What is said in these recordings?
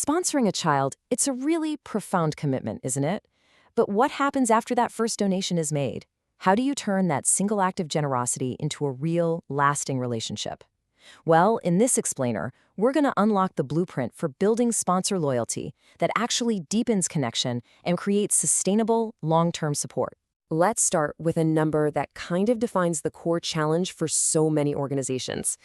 Sponsoring a child, it's a really profound commitment, isn't it? But what happens after that first donation is made? How do you turn that single act of generosity into a real, lasting relationship? Well, in this explainer, we're going to unlock the blueprint for building sponsor loyalty that actually deepens connection and creates sustainable, long-term support. Let's start with a number that kind of defines the core challenge for so many organizations: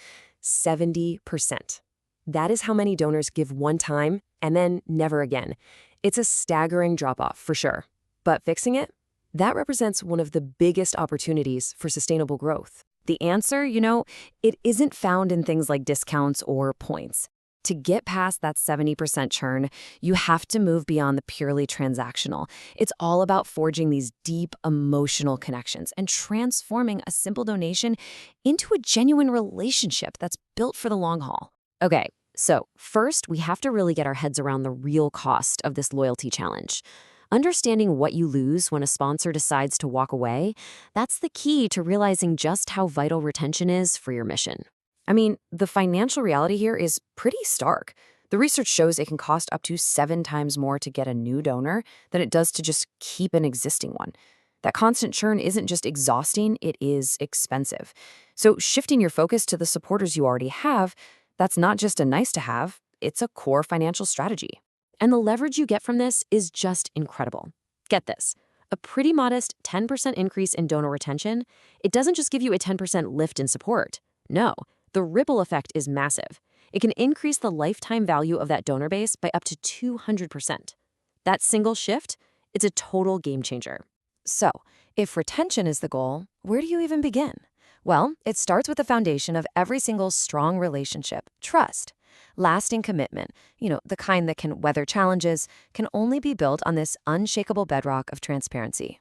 70%. That is how many donors give one time and then never again. It's a staggering drop-off for sure. But fixing it? That represents one of the biggest opportunities for sustainable growth. The answer, it isn't found in things like discounts or points. To get past that 70% churn, you have to move beyond the purely transactional. It's all about forging these deep emotional connections and transforming a simple donation into a genuine relationship that's built for the long haul. Okay, so first we have to really get our heads around the real cost of this loyalty challenge. Understanding what you lose when a sponsor decides to walk away, that's the key to realizing just how vital retention is for your mission. I mean, the financial reality here is pretty stark. The research shows it can cost up to 7 times more to get a new donor than it does to just keep an existing one. That constant churn isn't just exhausting, it is expensive. So shifting your focus to the supporters you already have, that's not just a nice to have, it's a core financial strategy. And the leverage you get from this is just incredible. Get this, a pretty modest 10% increase in donor retention, it doesn't just give you a 10% lift in support. No, the ripple effect is massive. It can increase the lifetime value of that donor base by up to 200%. That single shift, it's a total game changer. So, if retention is the goal, where do you even begin? Well, it starts with the foundation of every single strong relationship: trust. Lasting commitment, the kind that can weather challenges, can only be built on this unshakable bedrock of transparency.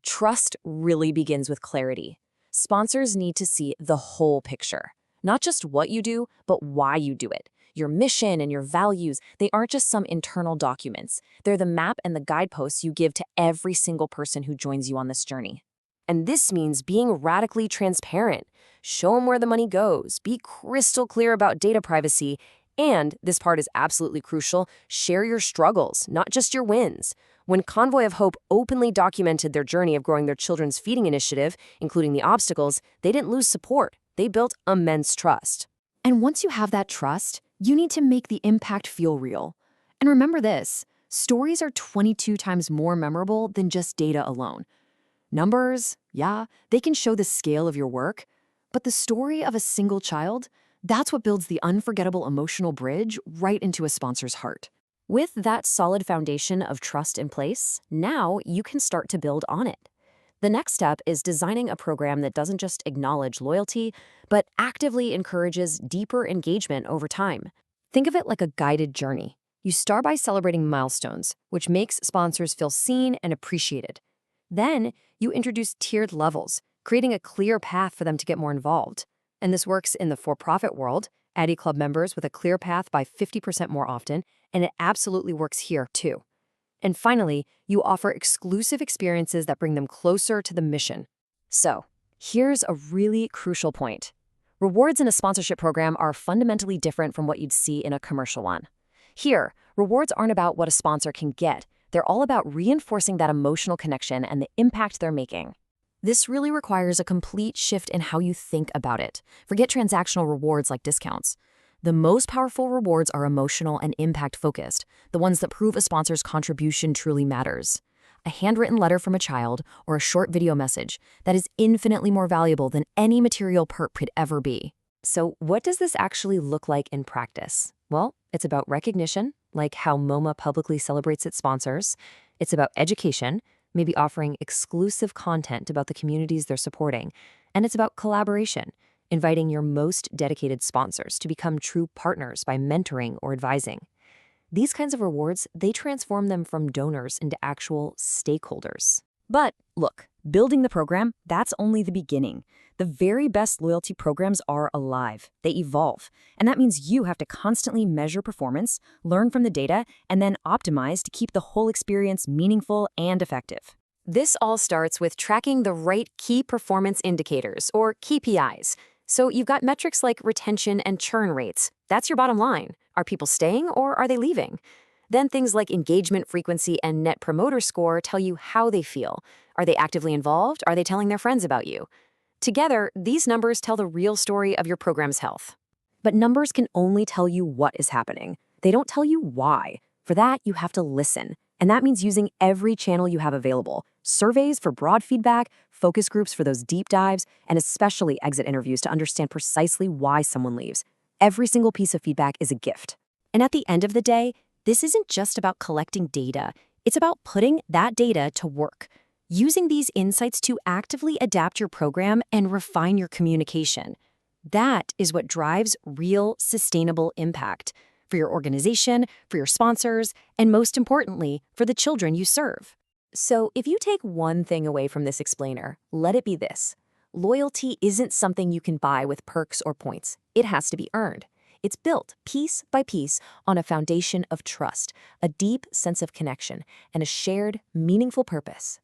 Trust really begins with clarity. Sponsors need to see the whole picture. Not just what you do, but why you do it. Your mission and your values, they aren't just some internal documents. They're the map and the guideposts you give to every single person who joins you on this journey. And this means being radically transparent. Show them where the money goes. Be crystal clear about data privacy. And, this part is absolutely crucial, share your struggles, not just your wins. When Convoy of Hope openly documented their journey of growing their children's feeding initiative, including the obstacles, they didn't lose support. They built immense trust. And once you have that trust, you need to make the impact feel real. And remember this, stories are 22 times more memorable than just data alone. Numbers, yeah, they can show the scale of your work, but the story of a single child, that's what builds the unforgettable emotional bridge right into a sponsor's heart. With that solid foundation of trust in place, now you can start to build on it. The next step is designing a program that doesn't just acknowledge loyalty, but actively encourages deeper engagement over time. Think of it like a guided journey. You start by celebrating milestones, which makes sponsors feel seen and appreciated. Then, you introduce tiered levels, creating a clear path for them to get more involved. And this works in the for-profit world, adding club members with a clear path by 50% more often, and it absolutely works here too. And finally, you offer exclusive experiences that bring them closer to the mission. So, here's a really crucial point. Rewards in a sponsorship program are fundamentally different from what you'd see in a commercial one. Here, rewards aren't about what a sponsor can get. They're all about reinforcing that emotional connection and the impact they're making. This really requires a complete shift in how you think about it. Forget transactional rewards like discounts. The most powerful rewards are emotional and impact-focused, the ones that prove a sponsor's contribution truly matters. A handwritten letter from a child or a short video message that is infinitely more valuable than any material perk could ever be. So what does this actually look like in practice? Well, it's about recognition, like how MoMA publicly celebrates its sponsors. It's about education, maybe offering exclusive content about the communities they're supporting. And it's about collaboration, inviting your most dedicated sponsors to become true partners by mentoring or advising. These kinds of rewards, they transform them from donors into actual stakeholders. But look, building the program, that's only the beginning. The very best loyalty programs are alive. They evolve. And that means you have to constantly measure performance, learn from the data, and then optimize to keep the whole experience meaningful and effective. This all starts with tracking the right key performance indicators, or KPIs. So you've got metrics like retention and churn rates. That's your bottom line. Are people staying or are they leaving? Then things like engagement frequency and net promoter score tell you how they feel. Are they actively involved? Are they telling their friends about you? Together, these numbers tell the real story of your program's health. But numbers can only tell you what is happening. They don't tell you why. For that, you have to listen. And that means using every channel you have available. Surveys for broad feedback, focus groups for those deep dives, and especially exit interviews to understand precisely why someone leaves. Every single piece of feedback is a gift. And at the end of the day, this isn't just about collecting data. It's about putting that data to work, using these insights to actively adapt your program and refine your communication. That is what drives real, sustainable impact for your organization, for your sponsors, and most importantly, for the children you serve. So if you take one thing away from this explainer, let it be this. Loyalty isn't something you can buy with perks or points. It has to be earned. It's built piece by piece on a foundation of trust, a deep sense of connection, and a shared, meaningful purpose.